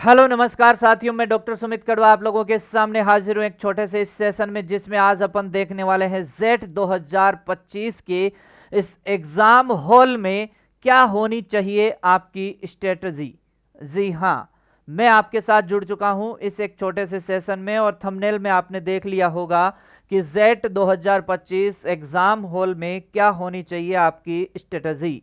Hello नमस्कार साथियों, मैं डॉक्टर सुमित कड़वा आप लोगों के सामने हाजिर हूं एक छोटे से इस सेशन में, जिसमें आज अपन देखने वाले हैं जेट 2025 के इस एग्जाम हॉल में क्या होनी चाहिए आपकी स्ट्रेटजी। जी हाँ, मैं आपके साथ जुड़ चुका हूं इस एक छोटे से सेशन में और थंबनेल में आपने देख लिया होगा कि जेट 2025 एग्जाम हॉल में क्या होनी चाहिए आपकी स्ट्रेटजी।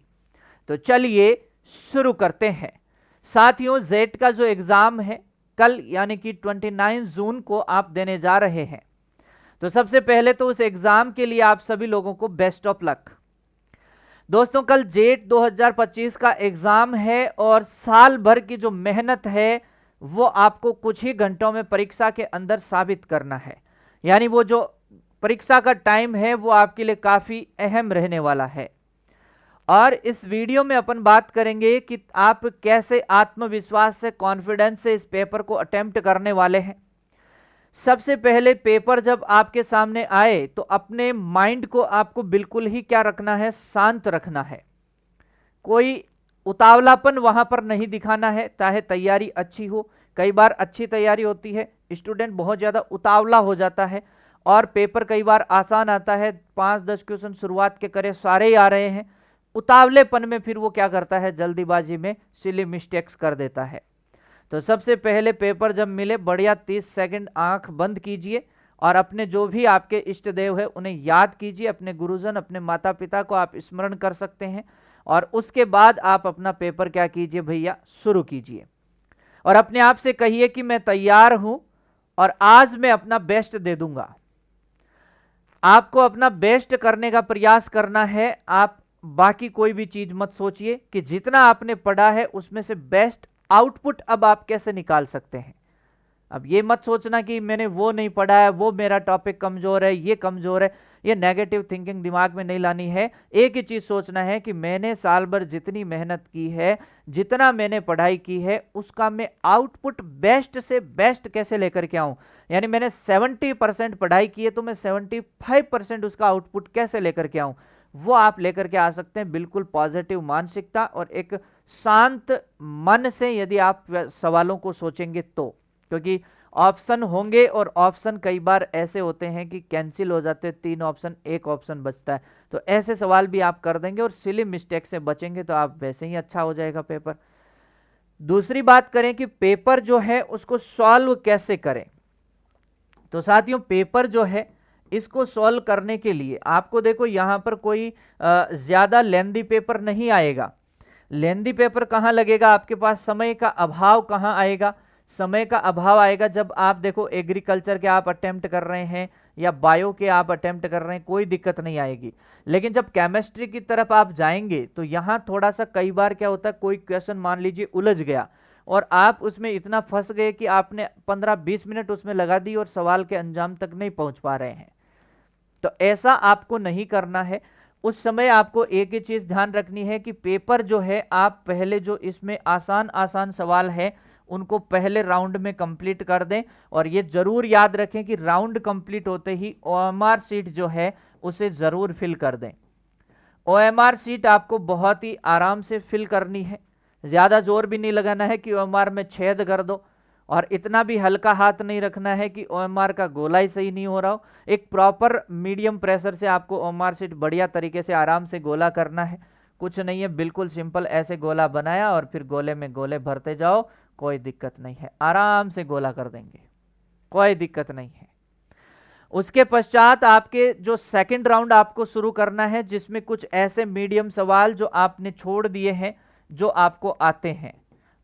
तो चलिए शुरू करते हैं। साथियों, जेट का जो एग्जाम है कल यानी कि 29 जून को आप देने जा रहे हैं। तो सबसे पहले तो उस एग्जाम के लिए आप सभी लोगों को बेस्ट ऑफ लक। दोस्तों, कल जेट 2025 का एग्जाम है और साल भर की जो मेहनत है वो आपको कुछ ही घंटों में परीक्षा के अंदर साबित करना है। यानी वो जो परीक्षा का टाइम है वो आपके लिए काफी अहम रहने वाला है। और इस वीडियो में अपन बात करेंगे कि आप कैसे आत्मविश्वास से, कॉन्फिडेंस से इस पेपर को अटेम्प्ट करने वाले हैं। सबसे पहले पेपर जब आपके सामने आए तो अपने माइंड को आपको बिल्कुल ही क्या रखना है, शांत रखना है। कोई उतावलापन वहां पर नहीं दिखाना है, चाहे तैयारी अच्छी हो। कई बार अच्छी तैयारी होती है, स्टूडेंट बहुत ज्यादा उतावला हो जाता है और पेपर कई बार आसान आता है, 5-10 क्वेश्चन शुरुआत के करे सारे ही आ रहे हैं। उतावलेपन में फिर वो क्या करता है, जल्दीबाजी में सिली मिस्टेक्स कर देता है। तो सबसे पहले पेपर जब मिले, बढ़िया 30 सेकंड आंख बंद कीजिए और अपने जो भी आपके इष्ट देव है उन्हें याद कीजिए। अपने गुरुजन, अपने माता पिता को आप स्मरण कर सकते हैं और उसके बाद आप अपना पेपर क्या कीजिए भैया, शुरू कीजिए और अपने आप से कहिए कि मैं तैयार हूं और आज मैं अपना बेस्ट दे दूंगा। आपको अपना बेस्ट करने का प्रयास करना है। आप बाकी कोई भी चीज मत सोचिए कि जितना आपने पढ़ा है उसमें से बेस्ट आउटपुट अब आप कैसे निकाल सकते हैं। अब ये मत सोचना कि मैंने वो नहीं पढ़ा है, वो मेरा टॉपिक कमजोर है, ये कमजोर है। ये नेगेटिव थिंकिंग दिमाग में नहीं लानी है। एक ही चीज सोचना है कि मैंने साल भर जितनी मेहनत की है, जितना मैंने पढ़ाई की है, उसका मैं आउटपुट बेस्ट से बेस्ट कैसे लेकर के आऊं। यानी मैंने 70% पढ़ाई की है तो मैं 75% उसका आउटपुट कैसे लेकर के आऊं, वो आप लेकर के आ सकते हैं। बिल्कुल पॉजिटिव मानसिकता और एक शांत मन से यदि आप सवालों को सोचेंगे तो, क्योंकि ऑप्शन होंगे और ऑप्शन कई बार ऐसे होते हैं कि कैंसिल हो जाते हैं, 3 ऑप्शन, 1 ऑप्शन बचता है। तो ऐसे सवाल भी आप कर देंगे और सिली मिस्टेक से बचेंगे तो आप वैसे ही अच्छा हो जाएगा पेपर। दूसरी बात करें कि पेपर जो है उसको सॉल्व कैसे करें। तो साथियों, पेपर जो है इसको सॉल्व करने के लिए आपको देखो यहां पर कोई ज्यादा लेंदी पेपर नहीं आएगा। लेंदी पेपर कहां लगेगा आपके पास, समय का अभाव कहां आएगा। समय का अभाव आएगा जब आप देखो एग्रीकल्चर के आप अटेम्प्ट कर रहे हैं या बायो के आप अटेम्प्ट कर रहे हैं, कोई दिक्कत नहीं आएगी। लेकिन जब केमिस्ट्री की तरफ आप जाएंगे तो यहां थोड़ा सा कई बार क्या होता है, कोई क्वेश्चन मान लीजिए उलझ गया और आप उसमें इतना फंस गए कि आपने 15-20 मिनट उसमें लगा दी और सवाल के अंजाम तक नहीं पहुंच पा रहे हैं। तो ऐसा आपको नहीं करना है। उस समय आपको एक ही चीज ध्यान रखनी है कि पेपर जो है आप पहले जो इसमें आसान आसान सवाल है उनको पहले राउंड में कंप्लीट कर दें। और ये जरूर याद रखें कि राउंड कंप्लीट होते ही ओएमआर सीट जो है उसे जरूर फिल कर दें। ओएमआर सीट आपको बहुत ही आराम से फिल करनी है, ज्यादा जोर भी नहीं लगाना है कि ओएमआर में छेद कर दो और इतना भी हल्का हाथ नहीं रखना है कि ओएमआर का गोला ही सही नहीं हो रहा हो। एक प्रॉपर मीडियम प्रेशर से आपको ओएमआर सीट बढ़िया तरीके से आराम से गोला करना है। कुछ नहीं है, बिल्कुल सिंपल, ऐसे गोला बनाया और फिर गोले में गोले भरते जाओ, कोई दिक्कत नहीं है, आराम से गोला कर देंगे, कोई दिक्कत नहीं है। उसके पश्चात आपके जो सेकंड राउंड आपको शुरू करना है, जिसमें कुछ ऐसे मीडियम सवाल जो आपने छोड़ दिए हैं, जो आपको आते हैं,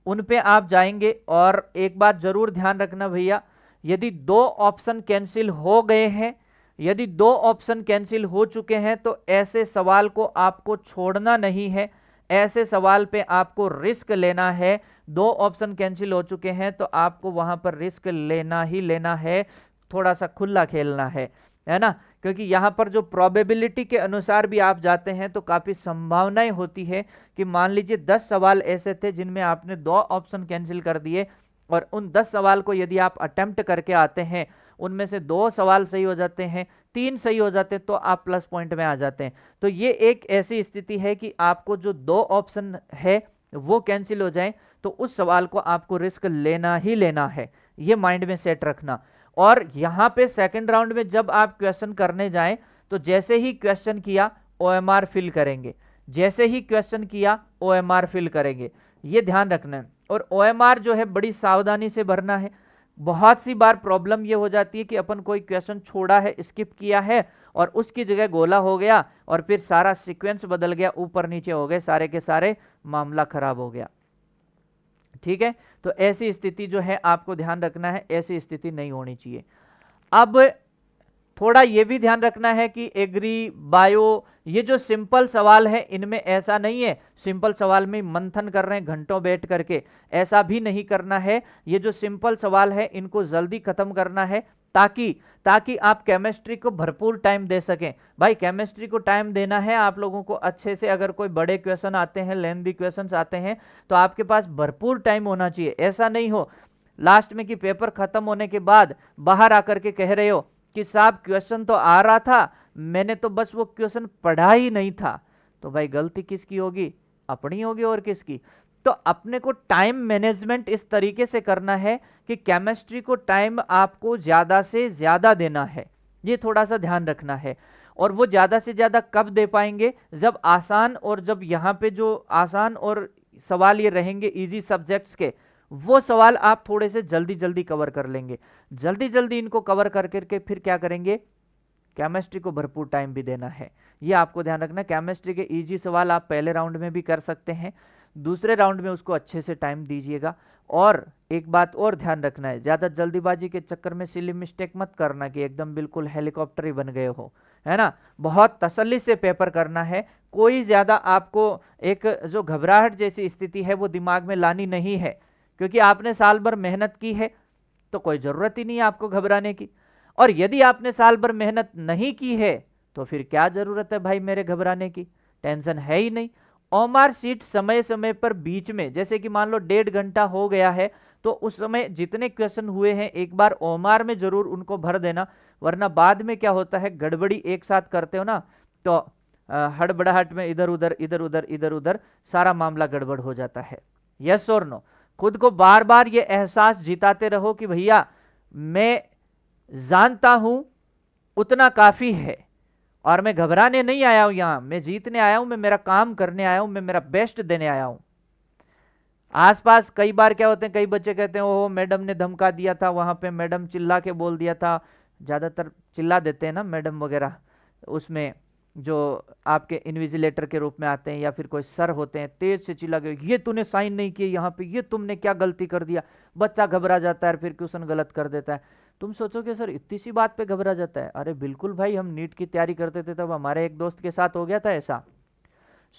उन पे आप जाएंगे। और एक बात जरूर ध्यान रखना भैया, यदि 2 ऑप्शन कैंसिल हो गए हैं, यदि 2 ऑप्शन कैंसिल हो चुके हैं तो ऐसे सवाल को आपको छोड़ना नहीं है। ऐसे सवाल पे आपको रिस्क लेना है। 2 ऑप्शन कैंसिल हो चुके हैं तो आपको वहां पर रिस्क लेना ही लेना है, थोड़ा सा खुला खेलना है ना। क्योंकि यहां पर जो प्रोबेबिलिटी के अनुसार भी आप जाते हैं तो काफी संभावनाएं होती है कि मान लीजिए 10 सवाल ऐसे थे जिनमें आपने 2 ऑप्शन कैंसिल कर दिए और उन 10 सवाल को यदि आप अटेम्प्ट करके आते हैं, उनमें से 2 सवाल सही हो जाते हैं, 3 सही हो जाते हैं, तो आप प्लस पॉइंट में आ जाते हैं। तो ये एक ऐसी स्थिति है कि आपको जो 2 ऑप्शन है वो कैंसिल हो जाए तो उस सवाल को आपको रिस्क लेना ही लेना है, ये माइंड में सेट रखना। और यहां पे सेकंड राउंड में जब आप क्वेश्चन करने जाएं तो जैसे ही क्वेश्चन किया ओएमआर फिल करेंगे, जैसे ही क्वेश्चन किया ओएमआर फिल करेंगे, ये ध्यान रखना है। और ओएमआर जो है बड़ी सावधानी से भरना है। बहुत सी बार प्रॉब्लम ये हो जाती है कि अपन कोई क्वेश्चन छोड़ा है, स्किप किया है और उसकी जगह गोला हो गया और फिर सारा सीक्वेंस बदल गया, ऊपर नीचे हो गए सारे के सारे, मामला खराब हो गया। ठीक है, तो ऐसी स्थिति जो है आपको ध्यान रखना है, ऐसी स्थिति नहीं होनी चाहिए। अब थोड़ा ये भी ध्यान रखना है कि एग्री, बायो, ये जो सिंपल सवाल है इनमें ऐसा नहीं है सिंपल सवाल में मंथन कर रहे हैं घंटों बैठ करके, ऐसा भी नहीं करना है। ये जो सिंपल सवाल है इनको जल्दी खत्म करना है ताकि आप केमिस्ट्री को भरपूर टाइम दे सकें। भाई केमिस्ट्री को टाइम देना है आप लोगों को अच्छे से। अगर कोई बड़े क्वेश्चन आते हैं, लेंथी क्वेश्चन आते हैं, तो आपके पास भरपूर टाइम होना चाहिए। ऐसा नहीं हो लास्ट में कि पेपर खत्म होने के बाद बाहर आकर के कह रहे हो कि साहब क्वेश्चन तो आ रहा था, मैंने तो बस वो क्वेश्चन पढ़ा ही नहीं था। तो भाई गलती किसकी होगी? अपनी होगी और किसकी? तो अपने को टाइम मैनेजमेंट इस तरीके से करना है कि केमिस्ट्री को टाइम आपको ज्यादा से ज्यादा देना है, ये थोड़ा सा ध्यान रखना है। और वो ज्यादा से ज्यादा कब दे पाएंगे? जब आसान, और जब यहाँ पे जो आसान और सवाल ये रहेंगे इजी सब्जेक्ट्स के, वो सवाल आप थोड़े से जल्दी जल्दी कवर कर लेंगे। जल्दी जल्दी इनको कवर कर करके फिर क्या करेंगे? केमिस्ट्री को भरपूर टाइम भी देना है, ये आपको ध्यान रखना। केमिस्ट्री के इजी सवाल आप पहले राउंड में भी कर सकते हैं, दूसरे राउंड में उसको अच्छे से टाइम दीजिएगा। और एक बात और ध्यान रखना है, ज्यादा जल्दीबाजी के चक्कर में सिली मिस्टेक मत करना कि एकदम बिल्कुल हेलीकॉप्टर ही बन गए हो, है ना। बहुत तसल्ली से पेपर करना है। कोई ज्यादा आपको एक जो घबराहट जैसी स्थिति है वो दिमाग में लानी नहीं है, क्योंकि आपने साल भर मेहनत की है तो कोई जरूरत ही नहीं है आपको घबराने की। और यदि आपने साल भर मेहनत नहीं की है तो फिर क्या जरूरत है भाई मेरे घबराने की? टेंशन है ही नहीं। ओएमआर शीट समय समय पर बीच में, जैसे कि मान लो 1.5 घंटा हो गया है तो उस समय जितने क्वेश्चन हुए हैं एक बार ओएमआर में जरूर उनको भर देना, वरना बाद में क्या होता है गड़बड़ी एक साथ करते हो ना तो हड़बड़ाहट में इधर उधर इधर उधर इधर उधर सारा मामला गड़बड़ हो जाता है। यस और नो? खुद को बार बार ये एहसास जिताते रहो कि भैया मैं जानता हूं उतना काफी है और मैं घबराने नहीं आया हूं, यहां मैं जीतने आया हूं, मैं मेरा काम करने आया हूं, मैं मेरा बेस्ट देने आया हूं। आसपास कई बार क्या होते हैं, कई बच्चे कहते हैं ओहो मैडम ने धमका दिया था, वहां पे मैडम चिल्ला के बोल दिया था। ज्यादातर चिल्ला देते हैं ना मैडम वगैरह, उसमें जो आपके इन्विजिलेटर के रूप में आते हैं या फिर कोई सर होते हैं, तेज से चिल्ला के ये तूने साइन नहीं किए यहाँ पे, ये तुमने क्या गलती कर दिया। बच्चा घबरा जाता है, फिर क्वेश्चन गलत कर देता है। तुम सोचोगे सर इतनी सी बात पे घबरा जाता है? अरे बिल्कुल भाई, हम नीट की तैयारी करते थे तब हमारे एक दोस्त के साथ हो गया था ऐसा।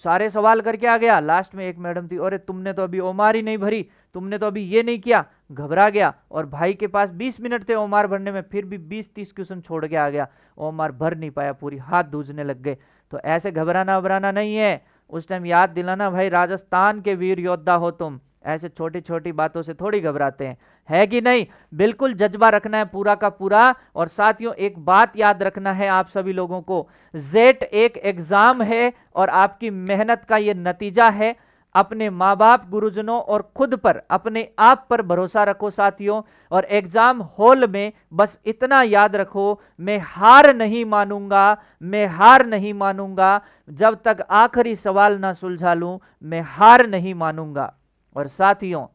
सारे सवाल करके आ गया, लास्ट में एक मैडम थी, अरे तुमने तो अभी ओमार ही नहीं भरी, तुमने तो अभी ये नहीं किया। घबरा गया और भाई के पास 20 मिनट थे ओमार भरने में, फिर भी 20-30 क्वेश्चन छोड़ के आ गया, ओमार भर नहीं पाया, पूरी हाथ दूजने लग गए। तो ऐसे घबराना वबराना नहीं है, उस टाइम याद दिलाना भाई राजस्थान के वीर योद्धा हो तुम, ऐसे छोटी छोटी बातों से थोड़ी घबराते हैं, है कि नहीं? बिल्कुल जज्बा रखना है पूरा का पूरा। और साथियों एक बात याद रखना है आप सभी लोगों को, जेट एक एग्जाम है और आपकी मेहनत का ये नतीजा है। अपने माँ बाप, गुरुजनों और खुद पर, अपने आप पर भरोसा रखो साथियों। और एग्जाम हॉल में बस इतना याद रखो, मैं हार नहीं मानूंगा, मैं हार नहीं मानूंगा, जब तक आखिरी सवाल ना सुलझा लूं मैं हार नहीं मानूंगा। और साथियों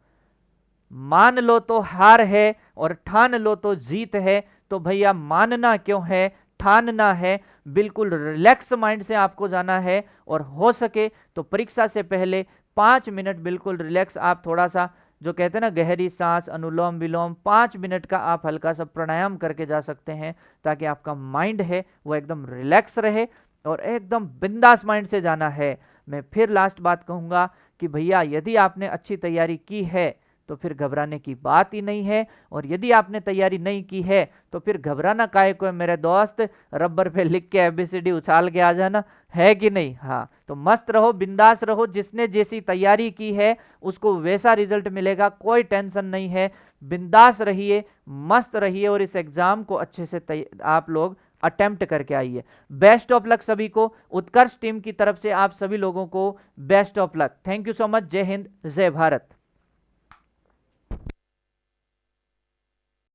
मान लो तो हार है और ठान लो तो जीत है, तो भैया मानना क्यों है, ठानना है। बिल्कुल रिलैक्स माइंड से आपको जाना है और हो सके तो परीक्षा से पहले 5 मिनट बिल्कुल रिलैक्स, आप थोड़ा सा जो कहते हैं ना गहरी सांस, अनुलोम विलोम, 5 मिनट का आप हल्का सा प्राणायाम करके जा सकते हैं, ताकि आपका माइंड है वो एकदम रिलैक्स रहे और एकदम बिंदास माइंड से जाना है। मैं फिर लास्ट बात कहूंगा कि भैया यदि आपने अच्छी तैयारी की है तो फिर घबराने की बात ही नहीं है, और यदि आपने तैयारी नहीं की है तो फिर घबराना काहे को है मेरे दोस्त, रबर पे लिख के एबीसीडी उछाल के आ जाना, है कि नहीं? हाँ, तो मस्त रहो, बिंदास रहो, जिसने जैसी तैयारी की है उसको वैसा रिजल्ट मिलेगा, कोई टेंशन नहीं है। बिंदास रहिए, मस्त रहिए और इस एग्जाम को अच्छे से आप लोग अटेम्प्ट करके आइए। बेस्ट ऑफ लक सभी को, उत्कर्ष टीम की तरफ से आप सभी लोगों को best of luck. Thank you so much. जय हिंद, जय भारत।